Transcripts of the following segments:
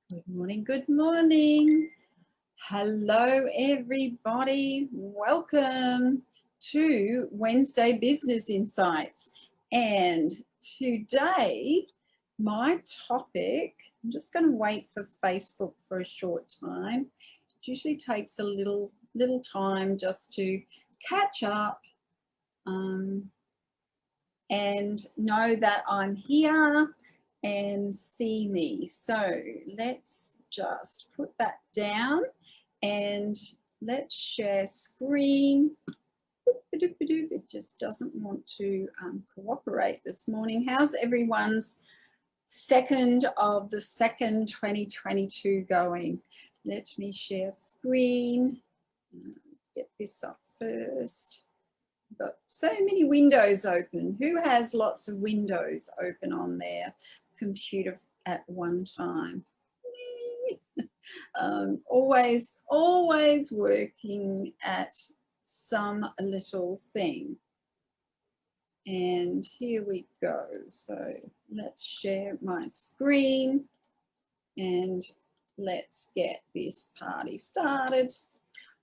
Good morning, good morning. Hello, everybody. Welcome to Wednesday Business Insights. And today, my topic, I'm just going to wait for Facebook for a short time. It usually takes a little time just to catch up and know that I'm here and see me. So let's just put that down and let's share screen. It just doesn't want to cooperate this morning. How's everyone's 2nd of the 2nd 2022 going? Let me share screen. Get this up first. Got so many windows open. Who has lots of windows open on their computer at one time? Always working at some little thing. And here we go. So let's share my screen and let's get this party started.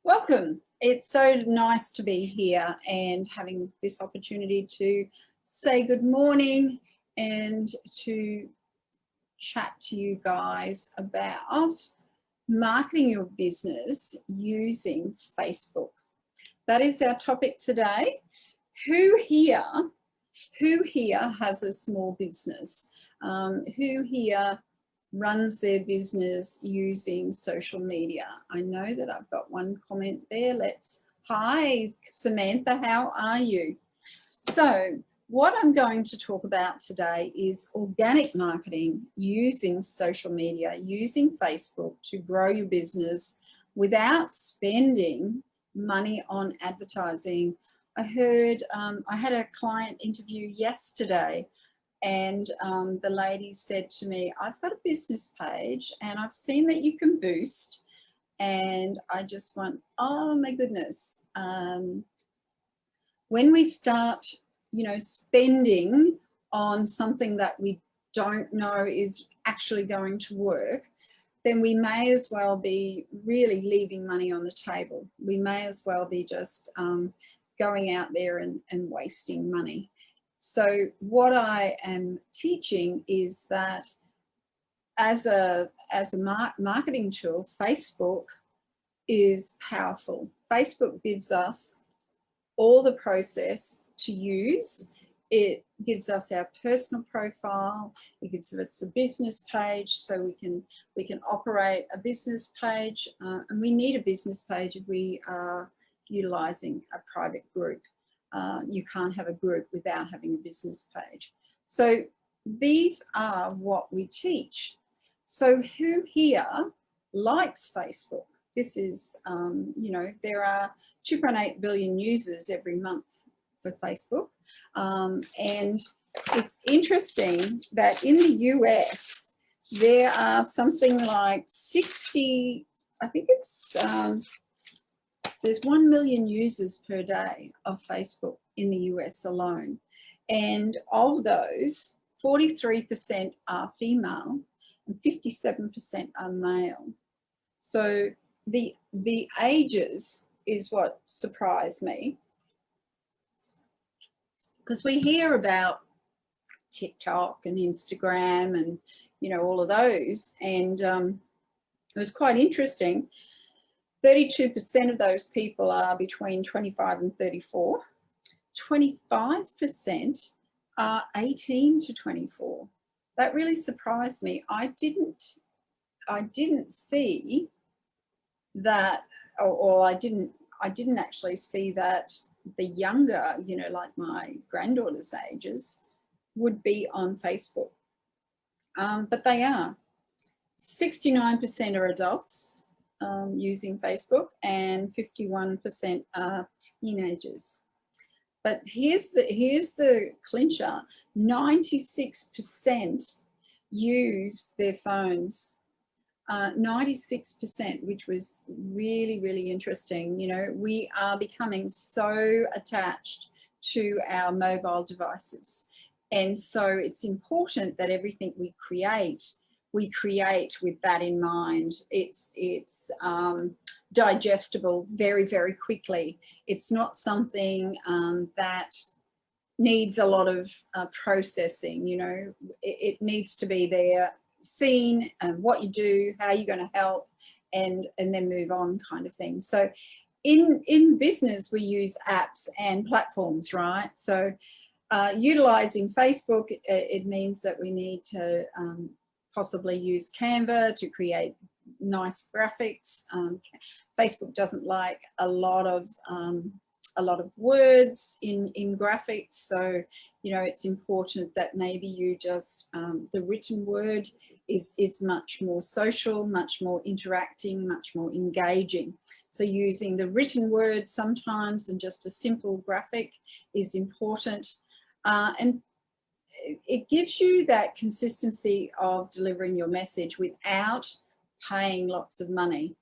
Welcome. It's so nice to be here and having this opportunity to say good morning and to chat to you guys about marketing your business using Facebook. That is our topic today. Who here has a small business? Who here runs their business using social media? I know that I've got one comment there. Hi Samantha, how are you? So what I'm going to talk about today is organic marketing using social media, using Facebook to grow your business without spending money on advertising. I had a client interview yesterday, and the lady said to me, I've got a business page and I've seen that you can boost. And I just went, oh my goodness. When we start, spending on something that we don't know is actually going to work, then we may as well be really leaving money on the table. We may as well be just going out there and wasting money. So what I am teaching is that as a marketing tool, Facebook is powerful. Facebook gives us all the process to use. It gives us our personal profile. It gives us a business page, so we can operate a business page, and we need a business page if we are utilizing a private group. You can't have a group without having a business page. So these are what we teach. So who here likes Facebook? This is, there are 2.8 billion users every month for Facebook. And it's interesting that in the US, there are something like 60, I think it's, there's 1 million users per day of Facebook in the US alone. And of those, 43% are female and 57% are male. So the ages is what surprised me, because we hear about TikTok and Instagram and, all of those. And it was quite interesting. 32% of those people are between 25 and 34. 25% are 18 to 24. That really surprised me. I didn't see that, or I didn't actually see that the younger, like my granddaughter's ages, would be on Facebook. But they are. 69% are adults using Facebook, and 51% are teenagers. But here's the clincher: 96% use their phones. 96%, which was really, really interesting. We are becoming so attached to our mobile devices. And so it's important that everything we create, we create with that in mind. It's digestible very, very quickly. It's not something that needs a lot of processing. You know, it needs to be there, seen, what you do, how you're going to help, and then move on, kind of thing. So in business, we use apps and platforms, right? So utilizing Facebook, it means that we need to possibly use Canva to create nice graphics. Facebook doesn't like a lot of words in graphics, so you know, it's important that maybe you just the written word is much more social, much more interacting, much more engaging. So using the written word sometimes and just a simple graphic is important, and it gives you that consistency of delivering your message without paying lots of money.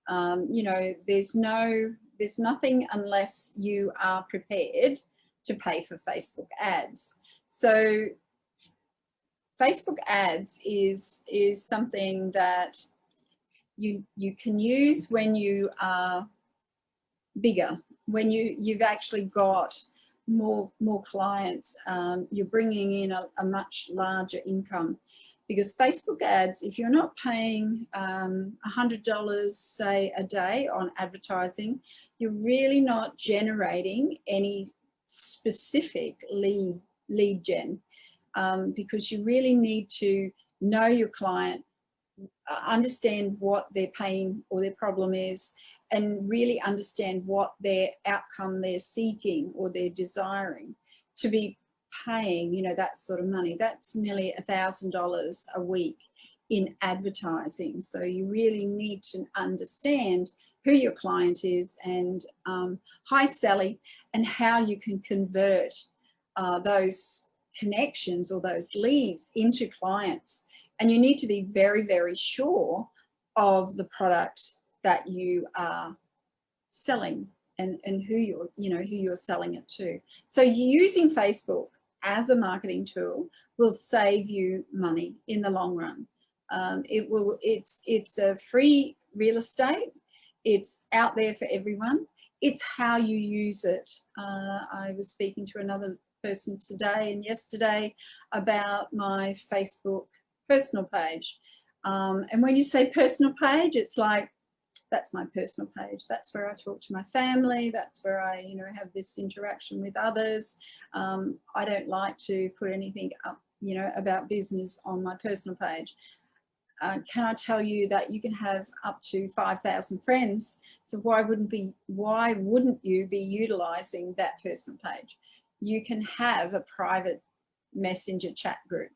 You know, there's nothing unless you are prepared to pay for Facebook ads. So Facebook ads is something that you can use when you are bigger, when you've actually got more clients, you're bringing in a much larger income. Because Facebook ads, if you're not paying $100, say, a day on advertising, you're really not generating any specific lead gen, because you really need to know your client, understand what their pain or their problem is, and really understand what their outcome they're seeking or they're desiring to be paying, you know, that sort of money. That's nearly $1,000 a week in advertising. So you really need to understand who your client is, and hi Sally, and how you can convert those connections or those leads into clients. And you need to be very, very sure of the product that you are selling and who you're selling it to. So using Facebook as a marketing tool will save you money in the long run. It's a free real estate. It's out there for everyone. It's how you use it. I was speaking to another person today and yesterday about my Facebook personal page. And when you say personal page, it's like, that's my personal page. That's where I talk to my family. That's where I, you know, have this interaction with others. I don't like to put anything up, you know, about business on my personal page. Can I tell you that you can have up to 5,000 friends? So why wouldn't you be utilizing that personal page? You can have a private messenger chat group.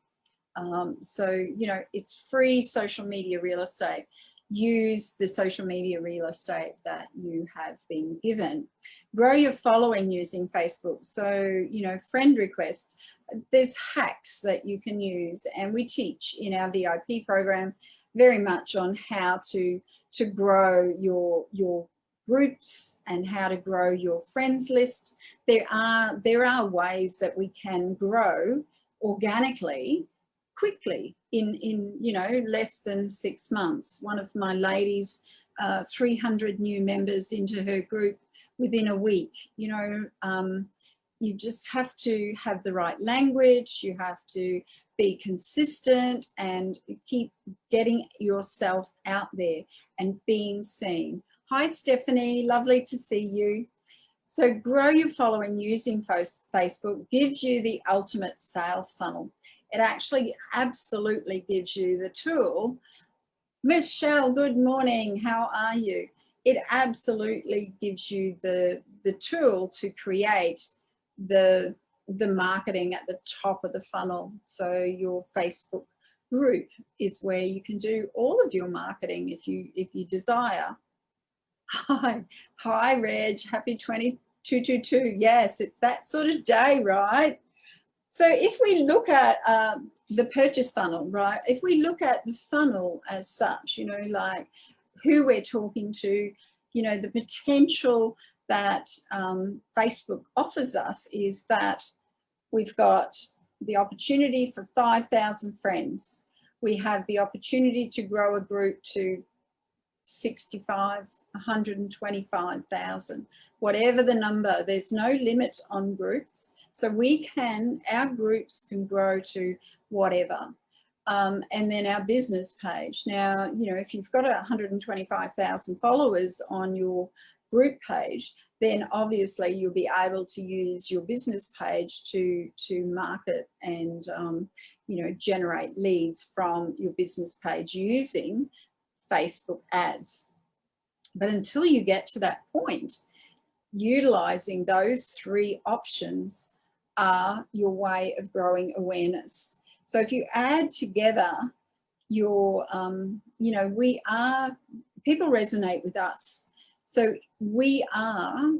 So, you know, it's free social media real estate. Use the social media real estate that you have been given. Grow your following using Facebook. So, you know, friend request, there's hacks that you can use, and we teach in our VIP program very much on how to grow your groups and how to grow your friends list. There are ways that we can grow organically quickly in you know, less than 6 months. One of my ladies, 300 new members into her group within a week. You know, you just have to have the right language. You have to be consistent and keep getting yourself out there and being seen. Hi Stephanie, lovely to see you. So grow your following using Facebook gives you the ultimate sales funnel. It actually absolutely gives you the tool. Michelle, good morning. How are you? It absolutely gives you the tool to create the marketing at the top of the funnel. So your Facebook group is where you can do all of your marketing if you desire. Hi Reg, happy 2222. Yes, it's that sort of day, right? So if we look at the purchase funnel, right, if we look at the funnel as such, you know, like who we're talking to, you know, the potential that Facebook offers us is that we've got the opportunity for 5,000 friends. we have the opportunity to grow a group to 65, 125,000, whatever the number. There's no limit on groups. So our groups can grow to whatever. And then our business page. Now, you know, if you've got 125,000 followers on your group page, then obviously you'll be able to use your business page to market and, you know, generate leads from your business page using Facebook ads. But until you get to that point, utilizing those three options are your way of growing awareness. So if you add together your, you know, people resonate with us. So we are,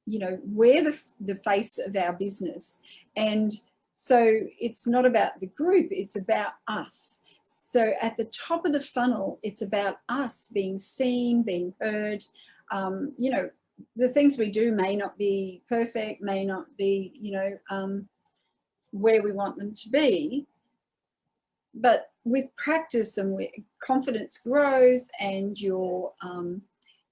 you know, we're the face of our business. And so it's not about the group, it's about us. So at the top of the funnel, it's about us being seen, being heard. You know, the things we do may not be perfect, may not be, you know, where we want them to be. But with practice and confidence grows, and your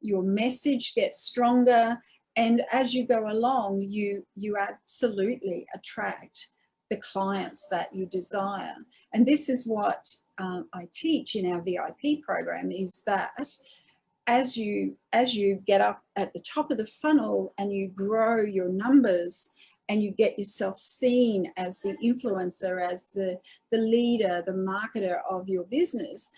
message gets stronger. And as you go along, you absolutely attract the clients that you desire. And this is what I teach in our VIP program, is that as you get up at the top of the funnel and you grow your numbers and you get yourself seen as the influencer, as the leader, the marketer of your business,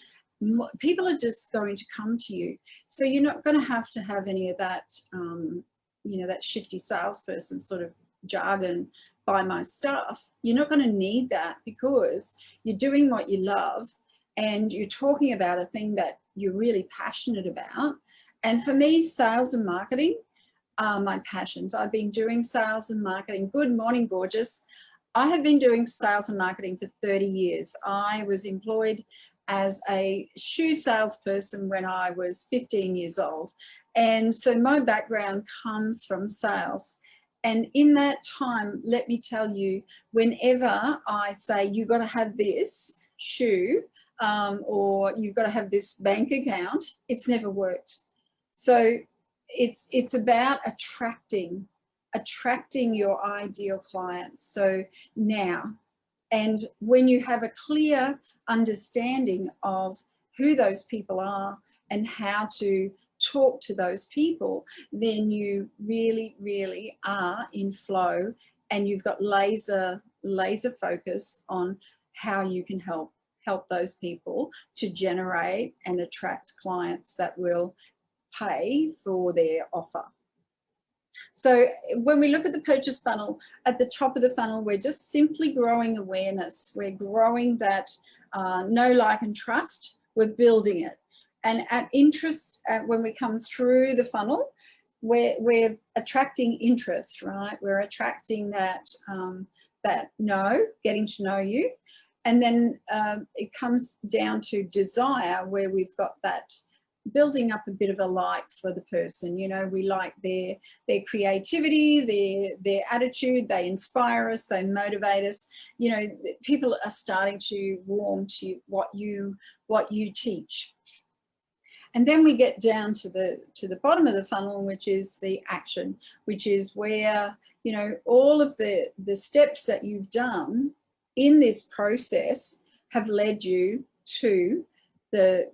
people are just going to come to you. So you're not going to have any of that, you know, that shifty salesperson sort of jargon, buy my stuff. You're not going to need that, because you're doing what you love and you're talking about a thing that you're really passionate about. And for me, sales and marketing are my passions. I've been doing sales and marketing. Good morning, gorgeous. I have been doing sales and marketing for 30 years. I was employed as a shoe salesperson when I was 15 years old. And so my background comes from sales. And in that time, let me tell you, whenever I say, you've got to have this shoe, or you've got to have this bank account, it's never worked. So it's about attracting your ideal clients. So now, and when you have a clear understanding of who those people are and how to talk to those people, then you really, really are in flow, and you've got laser focus on how you can help those people to generate and attract clients that will pay for their offer. So when we look at the purchase funnel, at the top of the funnel, we're just simply growing awareness. We're growing that know, like, and trust. We're building it. And at interest, when we come through the funnel, we're attracting interest, right? We're attracting that, getting to know you. And then it comes down to desire, where we've got that building up a bit of a like for the person. You know, we like their creativity, their attitude, they inspire us, they motivate us. You know, people are starting to warm to what you teach. And then we get down to the bottom of the funnel, which is the action, which is where, you know, all of the steps that you've done in this process have led you to the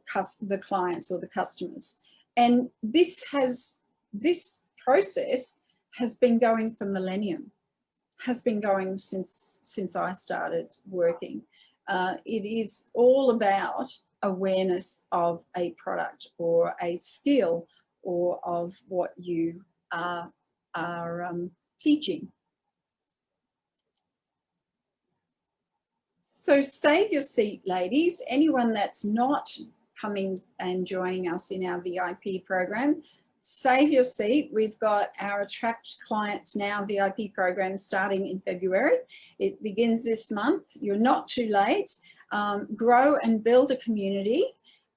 clients or the customers. And this process has been going for millennium, has been going since I started working. It is all about awareness of a product or a skill or of what you are teaching. So save your seat, ladies. Anyone that's not coming and joining us in our VIP program, save your seat. We've got our Attract Clients Now VIP program starting in February. It begins this month. You're not too late. Grow and build a community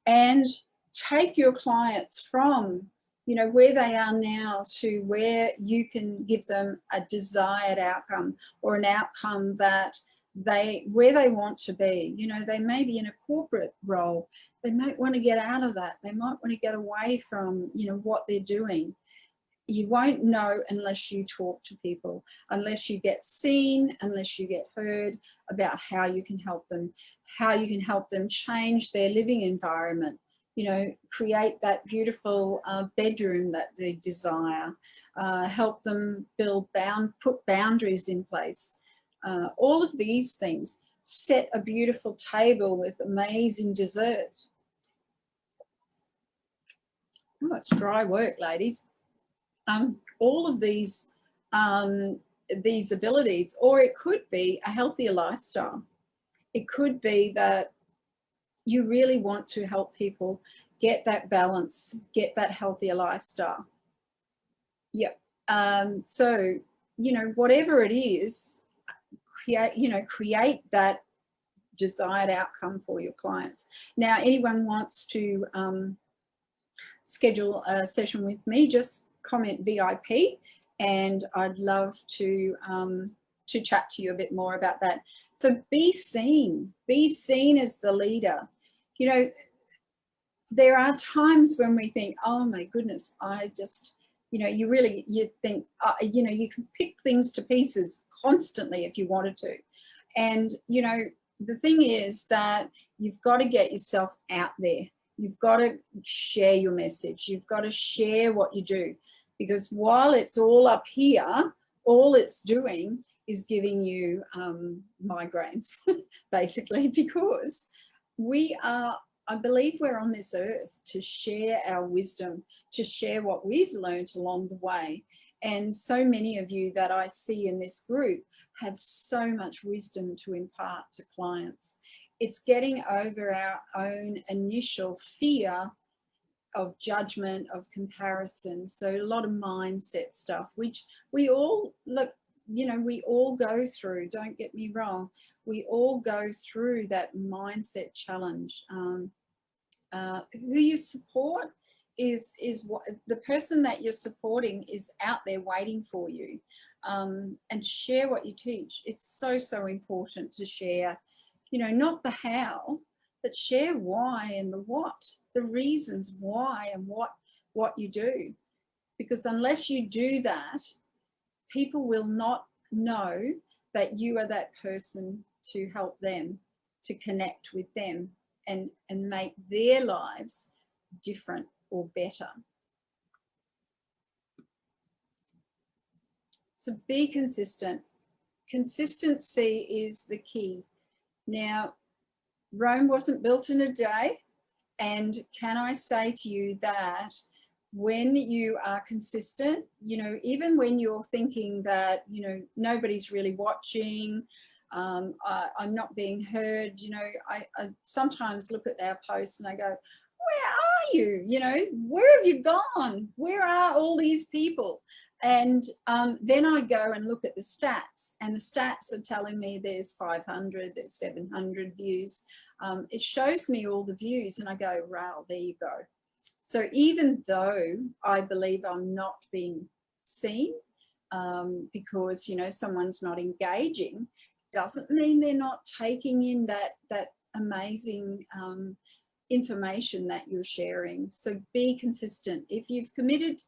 and take your clients from, you know, where they are now to where you can give them a desired outcome, or an outcome that where they want to be. You know, they may be in a corporate role. They might want to get out of that. They might want to get away from, you know, what they're doing. You won't know unless you talk to people, unless you get seen, unless you get heard about how you can help them, change their living environment, you know, create that beautiful bedroom that they desire, help them put boundaries in place. All of these things, set a beautiful table with amazing desserts. Oh, it's dry work, ladies. All of these abilities, or it could be a healthier lifestyle. It could be that you really want to help people get that balance, get that healthier lifestyle. Yep. So, you know, whatever it is, create that desired outcome for your clients. Now, anyone wants to schedule a session with me, just comment VIP, and I'd love to chat to you a bit more about that. So be seen as the leader. You know, there are times when we think, oh my goodness, I just, you know, you think, you know, you can pick things to pieces constantly if you wanted to. And, you know, the thing is that you've got to get yourself out there. You've got to share your message. You've got to share what you do, because while it's all up here, all it's doing is giving you migraines, basically, because I believe we're on this earth to share our wisdom, to share what we've learned along the way. And so many of you that I see in this group have so much wisdom to impart to clients. It's getting over our own initial fear of judgment, of comparison. So a lot of mindset stuff, which we all we all go through, don't get me wrong. We all go through that mindset challenge. Who you support is what the person that you're supporting is out there waiting for you, and share what you teach. It's so important to share, you know, not the how, but share why and the what, the reasons why and what you do. Because unless you do that, people will not know that you are that person to help them, to connect with them and make their lives different or better. So be consistent. Consistency is the key. Now, Rome wasn't built in a day. And can I say to you that when you are consistent, you know, even when you're thinking that, you know, nobody's really watching, I'm not being heard, you know, I sometimes look at our posts and I go, where are you? You know, where have you gone? Where are all these people? And then I go and look at the stats, and the stats are telling me there's 500, there's 700 views. It shows me all the views and I go, wow, there you go. So even though I believe I'm not being seen because, you know, someone's not engaging, doesn't mean they're not taking in that amazing information that you're sharing. So be consistent. If you've committed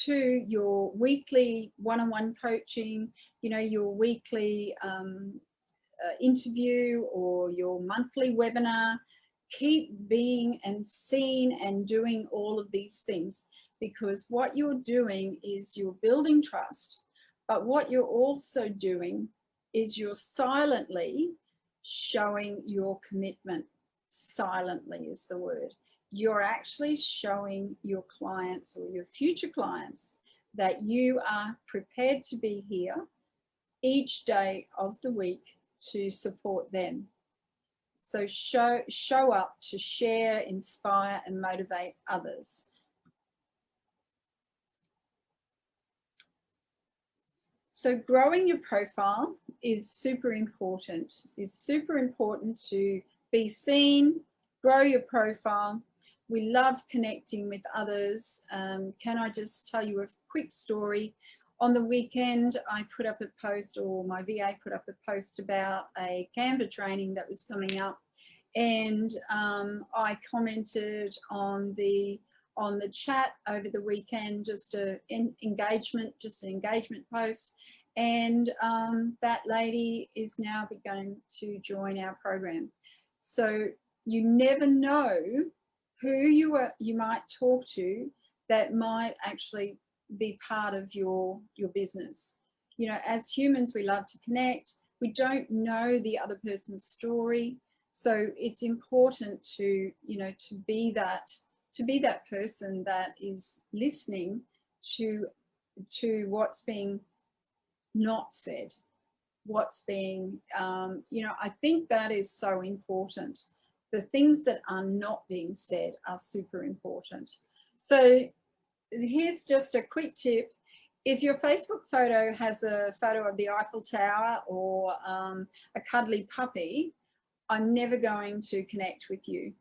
to your weekly one-on-one coaching, you know, your weekly interview or your monthly webinar, keep being and seen and doing all of these things, because what you're doing is you're building trust, but what you're also doing is you're silently showing your commitment. Silently is the word. You're actually showing your clients or your future clients that you are prepared to be here each day of the week to support them. So show up to share, inspire, and motivate others. So growing your profile is super important. It's super important to be seen, grow your profile. We love connecting with others. Can I just tell you a quick story? On the weekend, I put up a post, or my VA put up a post about a Canva training that was coming up, and I commented on the chat over the weekend, just an engagement post, and that lady is now beginning to join our program. So you never know who you might talk to that might actually be part of your business. You know, as humans, we love to connect. We don't know the other person's story, so it's important to, you know, to be that person that is listening to what's being not said, what's being, you know, I think that is so important. The things that are not being said are super important. So here's just a quick tip. If your Facebook photo has a photo of the Eiffel Tower or a cuddly puppy, I'm never going to connect with you.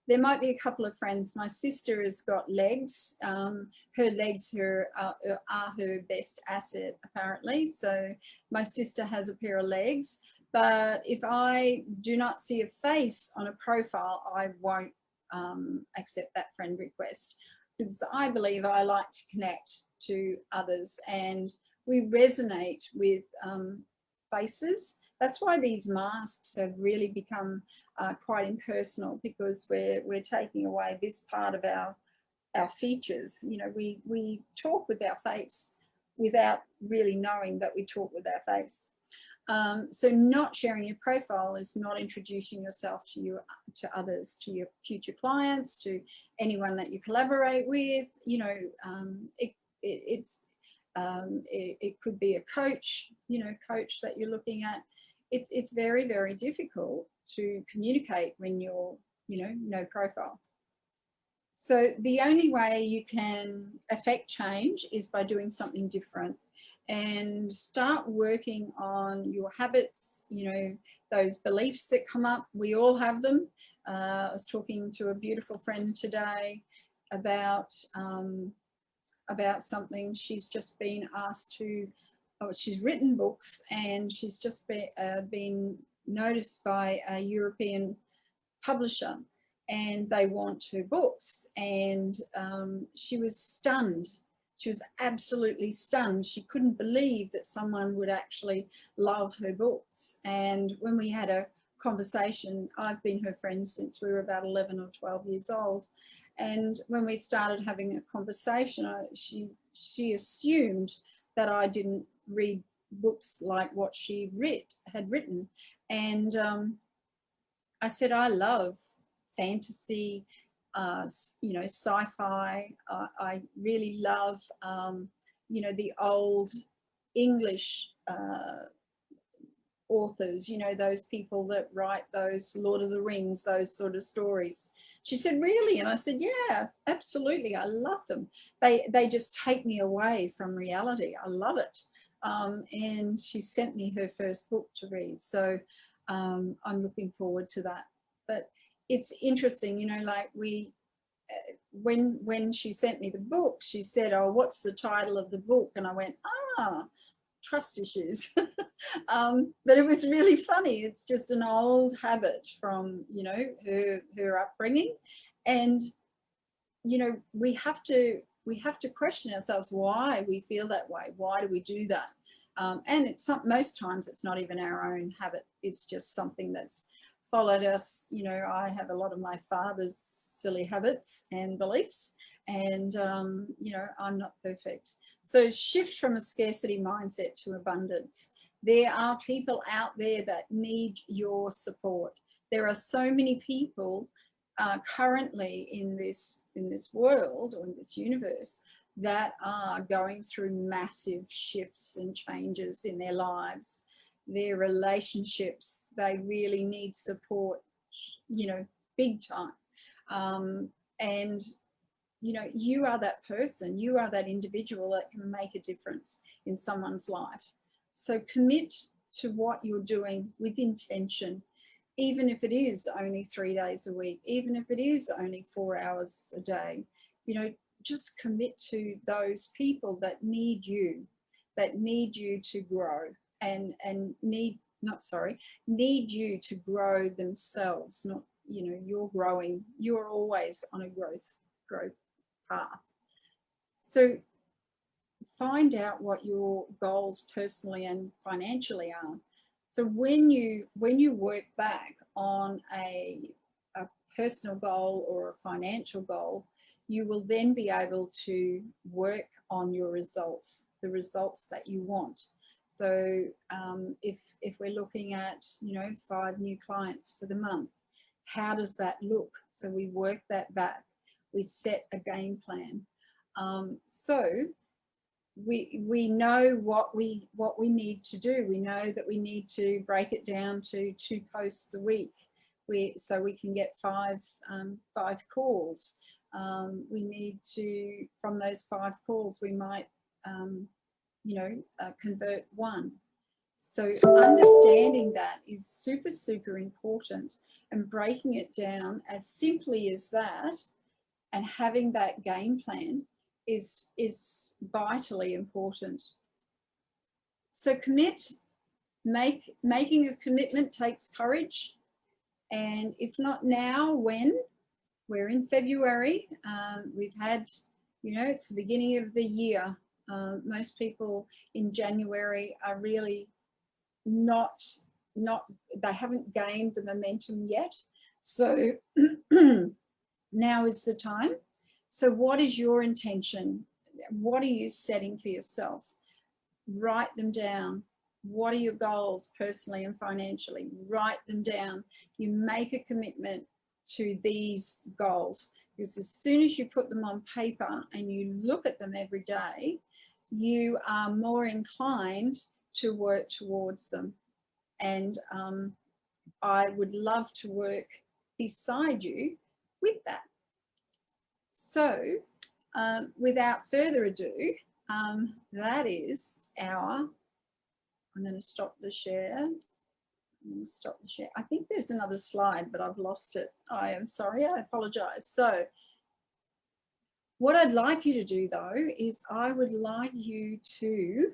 There might be a couple of friends. My sister has got legs. Her legs are her best asset, apparently. So my sister has a pair of legs. But if I do not see a face on a profile, I won't accept that friend request, because I believe I like to connect to others, and we resonate with faces. That's why these masks have really become quite impersonal, because we're taking away this part of our features. You know, we talk with our face without really knowing that we talk with our face. So not sharing your profile is not introducing yourself to others, to your future clients, to anyone that you collaborate with. You know, it could be a coach, you know, coach that you're looking at. It's very, very difficult to communicate when you're, you know, no profile. So the only way you can affect change is by doing something different, and start working on your habits, you know, those beliefs that come up. We all have them. I was talking to a beautiful friend today about something. She's just been asked to, she's written books, and she's just been noticed by a European publisher, and they want her books, and she was stunned. She was absolutely stunned. She couldn't believe that someone would actually love her books. And when we had a conversation, I've been her friend since we were about 11 or 12 years old, and when we started having a conversation, she assumed that I didn't read books like what she had written. And I said, I love fantasy, you know, sci-fi. I really love, you know, the old English authors, you know, those people that write those Lord of the Rings, those sort of stories. She said, really? And I said, yeah, absolutely. I love them. They just take me away from reality. I love it. And she sent me her first book to read. So I'm looking forward to that. But it's interesting, you know, like when she sent me the book, she said, oh, what's the title of the book? And I went, Trust Issues. But it was really funny. It's just an old habit from, you know, her upbringing. And, you know, we have to question ourselves why we feel that way. Why do we do that? And most times it's not even our own habit. It's just something that's followed us. You know, I have a lot of my father's silly habits and beliefs, and you know, I'm not perfect. So shift from a scarcity mindset to abundance. There are people out there that need your support. There are so many people currently in this world, or in this universe, that are going through massive shifts and changes in their lives. Their relationships, they really need support, you know, big time. And, you know, you are that person, you are that individual that can make a difference in someone's life. So commit to what you're doing with intention, even if it is only 3 days a week, even if it is only 4 hours a day. You know, just commit to those people that need you. that need you to grow and need you to grow themselves. Not, you know, you're growing, you're always on a growth path. So find out what your goals personally and financially are. So when you work back on a personal goal or a financial goal, you will then be able to work on your results, the results that you want. So if we're looking at, you know, 5 new clients for the month, how does that look? So we work that back. We set a game plan. So we know what we need to do. We know that we need to break it down to 2 posts a week. So we can get 5 calls. We need to, from those 5 calls, we might, you know, convert 1. So understanding that is super, super important, and breaking it down as simply as that and having that game plan is vitally important. So making a commitment takes courage. And if not now, when? We're in February. We've had, you know, it's the beginning of the year. Most people in January are really not, they haven't gained the momentum yet. So now is the time. So what is your intention? What are you setting for yourself? Write them down. What are your goals personally and financially? Write them down. You make a commitment to these goals, because as soon as you put them on paper and you look at them every day, you are more inclined to work towards them. And I would love to work beside you with that. So without further ado, that is our, I'm going to stop the share. I'm going to stop the share. I think there's another slide, but I've lost it. I am sorry, I apologize. So what I'd like you to do though, is I would like you to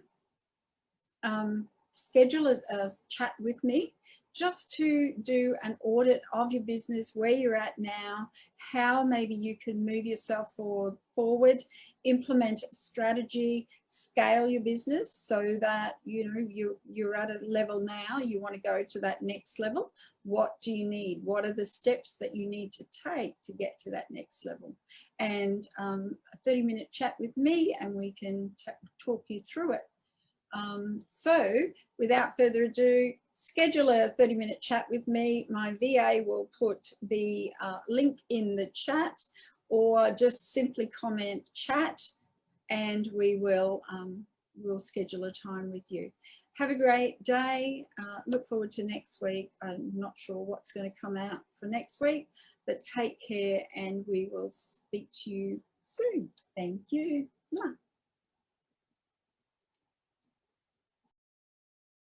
schedule a chat with me, just to do an audit of your business, where you're at now, how maybe you can move yourself forward, implement a strategy, scale your business so that, you know, you're at a level now, you want to go to that next level. What do you need? What are the steps that you need to take to get to that next level? And a 30-minute chat with me, and we can talk you through it. So without further ado, schedule a 30-minute chat with me. My VA will put the link in the chat, or just simply comment chat, and we will we'll schedule a time with you. Have a great day. Look forward to next week. I'm not sure what's going to come out for next week, but take care, and we will speak to you soon. Thank you. Mwah.